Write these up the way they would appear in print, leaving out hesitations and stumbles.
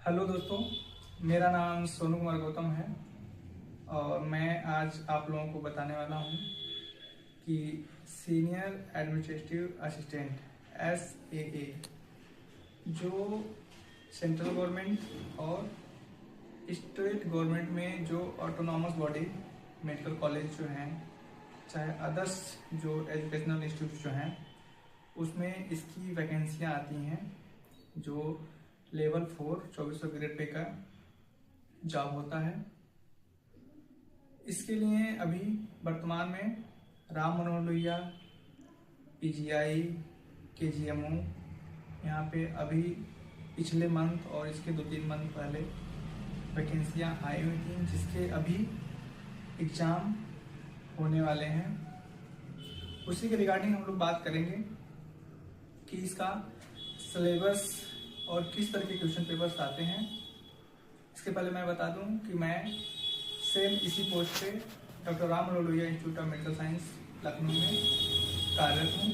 Hello दोस्तों, मेरा नाम सोनू कुमार गौतम है और मैं आज आप लोगों को बताने वाला हूँ कि सीनियर एडमिनिस्ट्रेटिव असिस्टेंट SAA जो सेंट्रल गवर्नमेंट और स्टेट गवर्नमेंट में जो ऑटोनॉमस बॉडी मेडिकल कॉलेज जो हैं, चाहे अदर्स जो एजुकेशनल इंस्टीट्यूट जो हैं, उसमें इसकी वैकेंसियाँ आती हैं जो लेवल 4 2400 ग्रेड पे का जॉब होता है। इसके लिए अभी वर्तमान में राम मनोहर लोहिया, PGI, KGMO यहाँ पे अभी पिछले मंथ और इसके 2-3 मंथ पहले वैकेंसियाँ आई हुई थी, जिसके अभी एग्ज़ाम होने वाले हैं। उसी के रिगार्डिंग हम लोग बात करेंगे कि इसका सिलेबस और किस तरह के क्वेश्चन पेपर्स आते हैं। इसके पहले मैं बता दूं कि मैं सेम इसी पोस्ट पे doctor Ram Manohar Lohia institute of medical science Lucknow में कार्यरत हूँ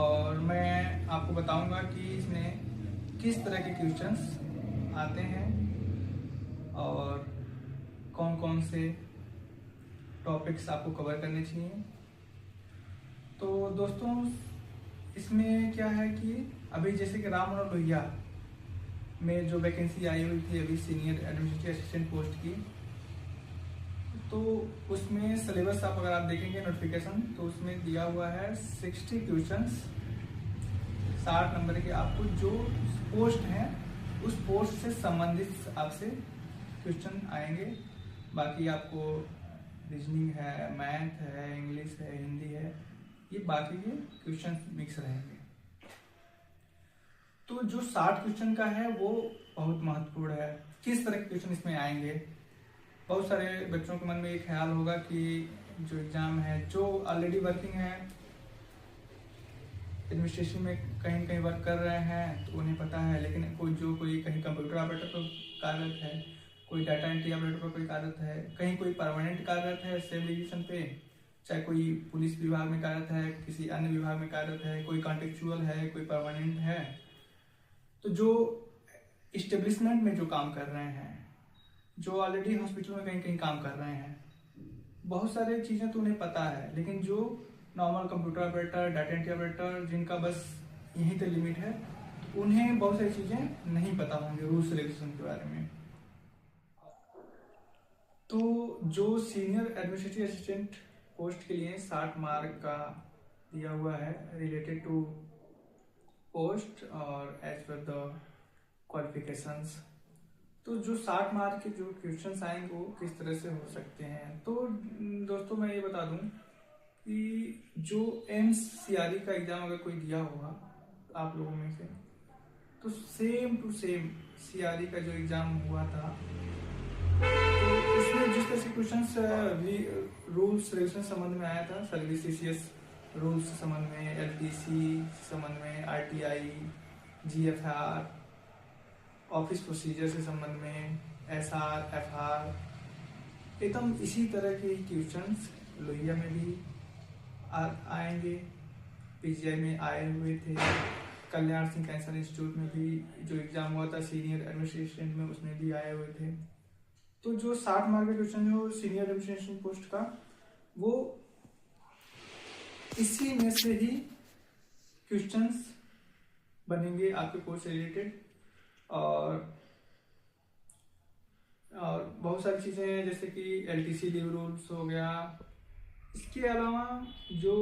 और मैं आपको बताऊंगा कि इसमें किस तरह के क्वेश्चंस आते हैं और कौन कौन से टॉपिक्स आपको कवर करने चाहिए। तो दोस्तों, इसमें क्या है कि अभी जैसे कि राम मनोहर लोहिया में जो वैकेंसी आई हुई थी अभी सीनियर एडमिनिस्ट्रेटिव असिस्टेंट पोस्ट की, तो उसमें सिलेबस अगर आप देखेंगे नोटिफिकेशन तो उसमें दिया हुआ है 60 क्वेश्चंस, 60 नंबर के आपको जो पोस्ट है उस पोस्ट से संबंधित आपसे क्वेश्चन आएंगे। बाकी आपको रीजनिंग है, मैथ है, इंग्लिश है, हिंदी है, ये बाकी के क्वेश्चन मिक्स रहेंगे। तो जो 60 क्वेश्चन का है वो बहुत महत्वपूर्ण है। किस तरह के क्वेश्चन इसमें आएंगे, बहुत सारे बच्चों के मन में ये ख्याल होगा कि जो एग्जाम है, जो ऑलरेडी वर्किंग है, एडमिनिस्ट्रेशन में कहीं कहीं वर्क कर रहे हैं तो उन्हें पता है, लेकिन कोई कहीं कंप्यूटर ऑपरेटर पर कार्यरत है, कोई डाटा एंट्री ऑपरेटर पर कोई कार्यरत है, कहीं कोई परमानेंट कार्यरत है सेम डिवीजन पे, चाहे कोई पुलिस विभाग में कार्यरत है, किसी अन्य विभाग में कार्यरत है, कोई कॉन्ट्रेक्चुअल है, कोई परमानेंट है। तो जो इस्टेब्लिशमेंट में जो काम कर रहे हैं, जो ऑलरेडी हॉस्पिटल में कहीं कहीं काम कर रहे हैं, बहुत सारी चीज़ें तो उन्हें पता है, लेकिन जो normal computer operator, data entry operator जिनका बस यहीं तक लिमिट है, तो उन्हें बहुत सारी चीज़ें नहीं पता होंगी रूल्स रेगुलेशन के बारे में। तो जो सीनियर एडमिनिस्ट्रेटिव असिस्टेंट पोस्ट के लिए 60 मार्क का दिया हुआ है रिलेटेड टू पोस्ट और एज पर द क्वालिफिकेशंस, तो जो 60 मार्क के जो क्वेश्चंस आएंगे वो किस तरह से हो सकते हैं। तो दोस्तों, मैं ये बता दूं कि जो MCRE का एग्जाम अगर कोई दिया होगा आप लोगों में से, तो सेम टू सेम CRE का जो एग्जाम हुआ था, तो उसमें जिस तरह से क्वेश्चंस रूल्स रेगुलेशन संबंध में आया था, सर्विस CCS रूल्स संबंध में, LTC संबंध में, RTI, GFR, ऑफिस प्रोसीजर से संबंध में, SR, FR, एकदम इसी तरह के क्वेश्चंस लोहिया में भी आएंगे, PGI में आए हुए थे, कल्याण सिंह कैंसर इंस्टीट्यूट में भी जो एग्जाम हुआ था सीनियर एडमिनिस्ट्रेशन में, उसमें भी आए हुए थे। तो जो 60 मार्क का क्वेश्चन है सीनियर एडमिनिस्ट्रेशन पोस्ट का, वो इसी में से ही क्वेश्चंस बनेंगे आपके कोर्स से रिलेटेड। और बहुत सारी चीज़ें हैं जैसे कि LTC लीव रूल्स हो गया। इसके अलावा जो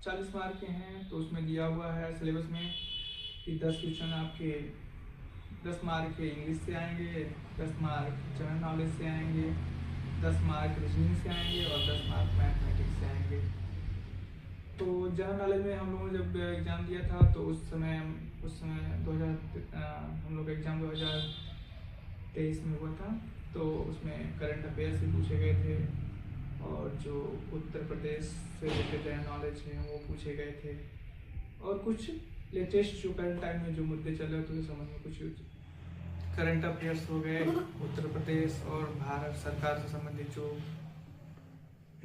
40 मार्क के हैं तो उसमें दिया हुआ है सिलेबस में कि 10 क्वेश्चन आपके 10 मार्क के इंग्लिश से आएंगे, 10 मार्क जनरल नॉलेज से आएंगे, 10 मार्क रीजनिंग से आएंगे और 10 मार्क मैथमेटिक्स से आएंगे। तो जनरल नॉलेज में हम लोगों ने जब एग्ज़ाम दिया था तो उस समय हम लोग एग्ज़ाम 2023 में हुआ था, तो उसमें करंट अफेयर से पूछे गए थे और जो उत्तर प्रदेश से रिलेटेड जनरल नॉलेज है वो पूछे गए थे, और कुछ लेटेस्ट जो करंट टाइम में जो मुद्दे चल रहे थे तो समझ में कुछ करंट अफेयर्स हो गए उत्तर प्रदेश और भारत सरकार से संबंधित जो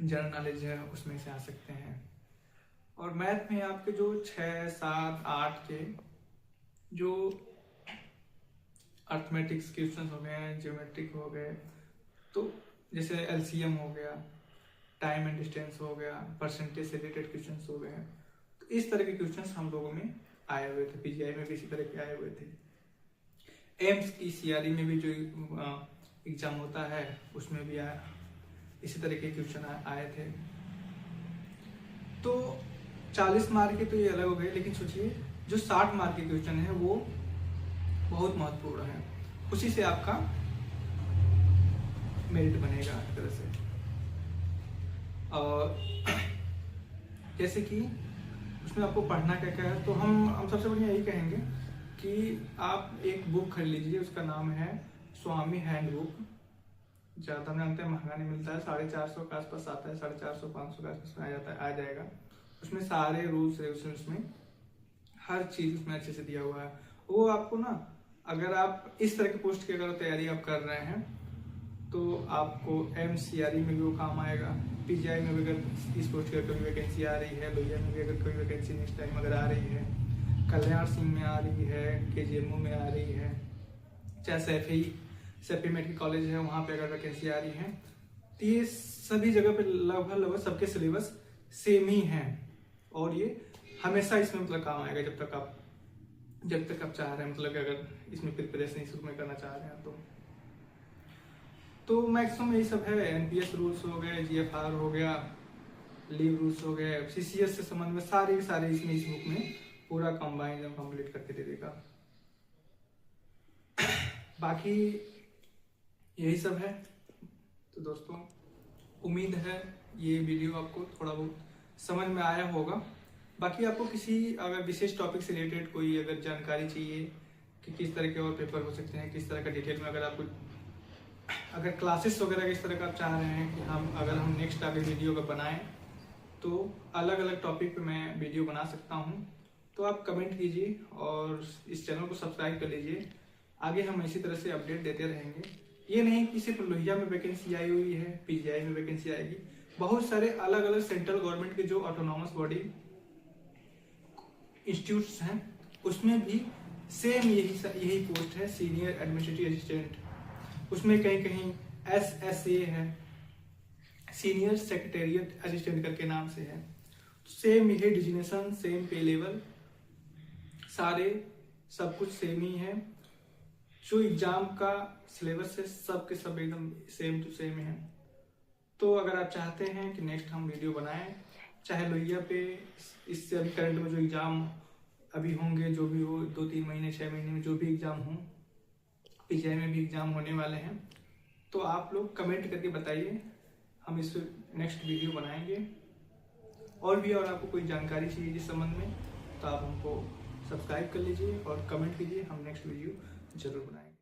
जनरल नॉलेज है उसमें से आ सकते हैं। और मैथ में आपके जो 6, 7, 8 के जो अर्थमेटिक्स क्वेश्चन हो गए, ज्योमेट्रिक हो गए, तो जैसे एलसीएम हो गया, टाइम एंड डिस्टेंस हो गया, परसेंटेज से रिलेटेड क्वेश्चन हो गए। तो इस तरह के क्वेश्चन हम लोगों में आए हुए थे, पीजीआई में भी इसी तरह के आए हुए थे। एम्स की सीआरई में भी जो एग्जाम होता है उसमें भी इसी तरह के क्वेश्चन आए थे। तो 40 मार्क के तो ये अलग हो गए, लेकिन सोचिए जो 60 मार्क के क्वेश्चन है वो बहुत महत्वपूर्ण है, उसी से आपका मेरिट बनेगा एक तरह से। और जैसे कि उसमें आपको पढ़ना क्या क्या है, तो हम सबसे बढ़िया यही कहेंगे कि आप एक बुक खरीद लीजिए, उसका नाम है स्वामी हैंड बुक। ज़्यादा हम जानते हैं महंगा नहीं मिलता है, 450 के आसपास आता है, 450 500 के आसपास में आ जाएगा। उसमें सारे रूल्स रेगुलेशन, उसमें हर चीज़ उसमें अच्छे से दिया हुआ है। वो आपको ना, अगर आप इस तरह के पोस्ट की अगर तैयारी आप कर रहे हैं तो आपको एमसीआरई में भी वो काम आएगा, पीजीआई में भी अगर इस पोस्ट की कोई वैकेंसी आ रही है, लोहिया में भी अगर कोई वैकेंसी नेक्स्ट टाइम अगर आ रही है, कल्याण सिंह में आ रही है, केजीएमओ में आ रही है, चाहे सैफी मेडिकल कॉलेज है वहाँ पे अगर वैकेंसी आ रही है, तो ये सभी जगह पे लगभग सबके सिलेबस सेम ही हैं और ये हमेशा इसमें मतलब काम आएगा जब तक आप चाह रहे हैं, मतलब अगर इसमें प्रिपरेशन शुरू में करना चाह रहे हैं तो मैक्सिमम यही सब है। एनपीएस रूल्स हो गए, जीएफआर हो गया, लीव रूल्स हो गए, सीसीएस से संबंध में सारे इसमें इस बुक में पूरा कंबाइन कंप्लीट करके दे देगा। बाकी यही सब है। तो दोस्तों उम्मीद है ये वीडियो आपको थोड़ा बहुत समझ में आया होगा। बाकी आपको किसी अगर विशेष टॉपिक से रिलेटेड कोई अगर जानकारी चाहिए कि किस तरह के और पेपर हो सकते हैं, किस तरह का डिटेल में अगर क्लासेस वगैरह किस तरह का आप चाह रहे हैं कि हम नेक्स्ट आगे वीडियो अगर बनाएं तो अलग अलग टॉपिक पे मैं वीडियो बना सकता हूं, तो आप कमेंट कीजिए और इस चैनल को सब्सक्राइब कर लीजिए। आगे हम इसी तरह से अपडेट देते रहेंगे। ये नहीं कि सिर्फ लोहिया में वैकेंसी आई हुई है, पीजीआई में वैकेंसी आएगी, बहुत सारे अलग अलग सेंट्रल गवर्नमेंट के जो ऑटोनॉमस बॉडी इंस्टीट्यूट्स हैं उसमें भी सेम यही पोस्ट है, सीनियर एडमिनिस्ट्रेटिव असिस्टेंट। उसमें कहीं कहीं SSA है, सीनियर सेक्रेटेरिएट असिस्टेंट करके नाम से है। सेम यही डिजिग्नेशन, सेम पे लेवल, सारे सब कुछ सेम ही है। जो एग्जाम का सिलेबस है सब के सब एकदम सेम टू सेम है। तो अगर आप चाहते हैं कि नेक्स्ट हम वीडियो बनाएं, चाहे लोहिया पे इससे अभी करंट में जो एग्जाम अभी होंगे, जो भी हो 2-3 महीने 6 महीने में जो भी एग्जाम हो, पीजीआई में भी एग्जाम होने वाले हैं, तो आप लोग कमेंट करके बताइए, हम इस नेक्स्ट वीडियो बनाएंगे। और आपको कोई जानकारी चाहिए इस संबंध में तो आप हमको सब्सक्राइब कर लीजिए और कमेंट कीजिए, हम नेक्स्ट वीडियो जरूर बनाएंगे।